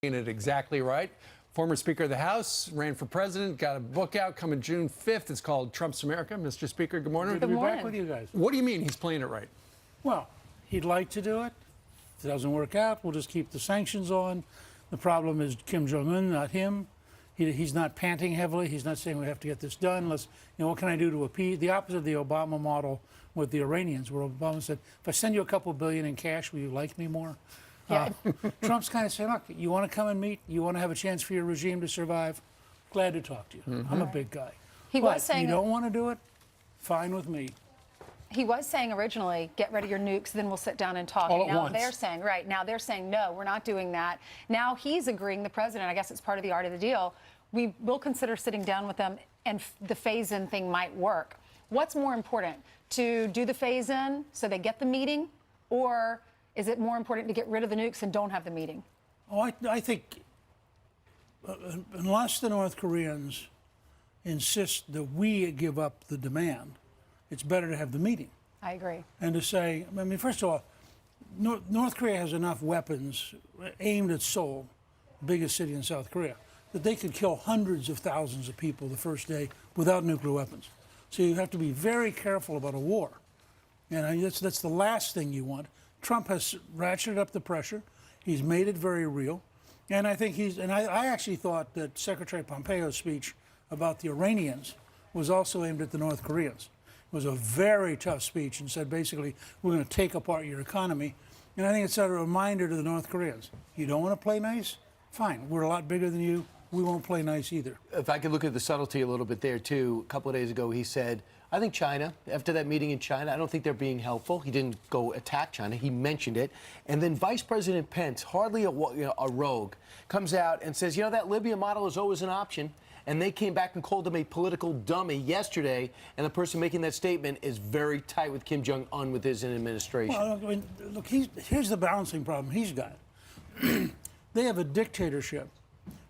It exactly right. Former Speaker of the House, ran for president, got a book out coming June 5th. It's called Trump's America. Mr. Speaker, good morning. Good to be back with you guys. What do you mean he's playing it right? Well, he'd like to do it. If it doesn't work out, we'll just keep the sanctions on. The problem is Kim Jong-un, not him. He's not panting heavily. He's not saying we have to get this done. What can I do to appease? The opposite of the Obama model with the Iranians, where Obama said, if I send you a couple billion in cash, will you like me more? Yeah. Trump's kind of saying, look, you want to come and meet? You want to have a chance for your regime to survive? Glad to talk to you. Mm-hmm. I'm a big guy. He was saying, you don't want to do it? Fine with me. He was saying originally, get rid of your nukes, then we'll sit down and talk. All at now once. They're saying, right, now they're saying, no, we're not doing that. Now he's agreeing, the president, I guess it's part of the art of the deal, we will consider sitting down with them and the phase-in thing might work. What's more important, to do the phase-in so they get the meeting, or is it more important to get rid of the nukes and don't have the meeting? Oh, I think unless the North Koreans insist that we give up the demand, it's better to have the meeting. I agree. And to say, I mean, first of all, North Korea has enough weapons aimed at Seoul, the biggest city in South Korea, that they could kill hundreds of thousands of people the first day without nuclear weapons. So you have to be very careful about a war. And that's the last thing you want. Trump has ratcheted up the pressure. He's made it very real. And I think I actually thought that Secretary Pompeo's speech about the Iranians was also aimed at the North Koreans. It was a very tough speech and said basically, we're going to take apart your economy. And I think it's a reminder to the North Koreans. You don't want to play nice? Fine. We're a lot bigger than you. We won't play nice either. If I could look at the subtlety a little bit there, too. A couple of days ago, he said, I think China, after that meeting in China, I don't think they're being helpful. He didn't go attack China. He mentioned it. And then Vice President Pence, hardly a rogue, comes out and says, that Libya model is always an option. And they came back and called him a political dummy yesterday. And the person making that statement is very tight with Kim Jong-un with his administration. Well, I mean, look, here's the balancing problem he's got. They have a dictatorship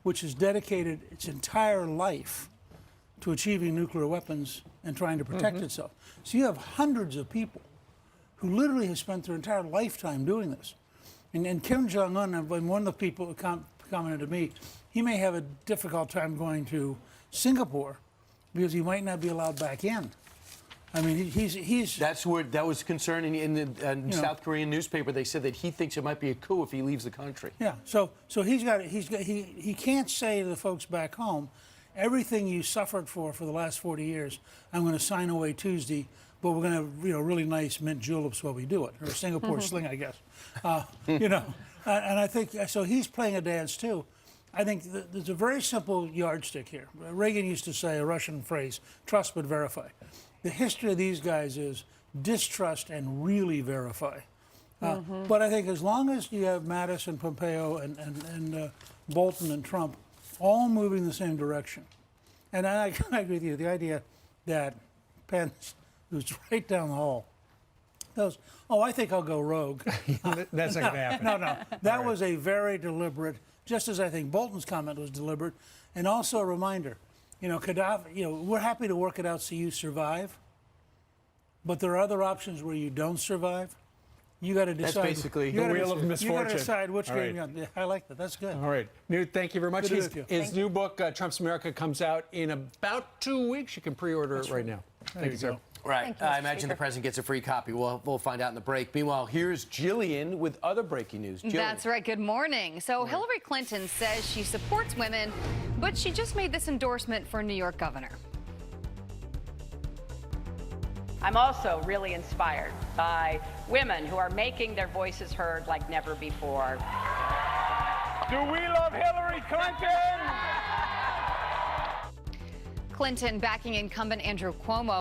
which has dedicated its entire life to achieving nuclear weapons and trying to protect itself. So you have hundreds of people who literally have spent their entire lifetime doing this. And Kim Jong-un, when one of the people commented to me, he may have a difficult time going to Singapore because he might not be allowed back in. I mean, he's. That was concerning in the South Korean newspaper. They said that he thinks it might be a coup if he leaves the country. Yeah. So he can't say to the folks back home, everything you suffered for the last 40 years, I'm going to sign away Tuesday, but we're going to have really nice mint juleps while we do it, or a Singapore sling, I guess. And I think so. He's playing a dance too. I think there's a very simple yardstick here. Reagan used to say a Russian phrase: "Trust but verify." The history of these guys is distrust and really verify. But I think as long as you have Mattis and Pompeo and Bolton and Trump all moving in the same direction, and I agree with you, the idea that Pence, who's right down the hall, goes, oh, I think I'll go rogue. That's not going to happen. No. That was a very deliberate, just as I think Bolton's comment was deliberate, and also a reminder. Gaddafi, we're happy to work it out so you survive, but there are other options where you don't survive. You got to decide. That's basically the wheel of misfortune. You got to decide which game right. you're on. I like that. That's good. All right. Newt, thank you very much. His new book, Trump's America, comes out in about 2 weeks. You can pre-order it right now. Thank you, sir. Right. I imagine the president gets a free copy. We'll find out in the break. Meanwhile, here's Jillian with other breaking news. Jillian. That's right. Good morning. So Hillary Clinton says she supports women, but she just made this endorsement for New York governor. I'm also really inspired by women who are making their voices heard like never before. Do we love Hillary Clinton? Clinton backing incumbent Andrew Cuomo.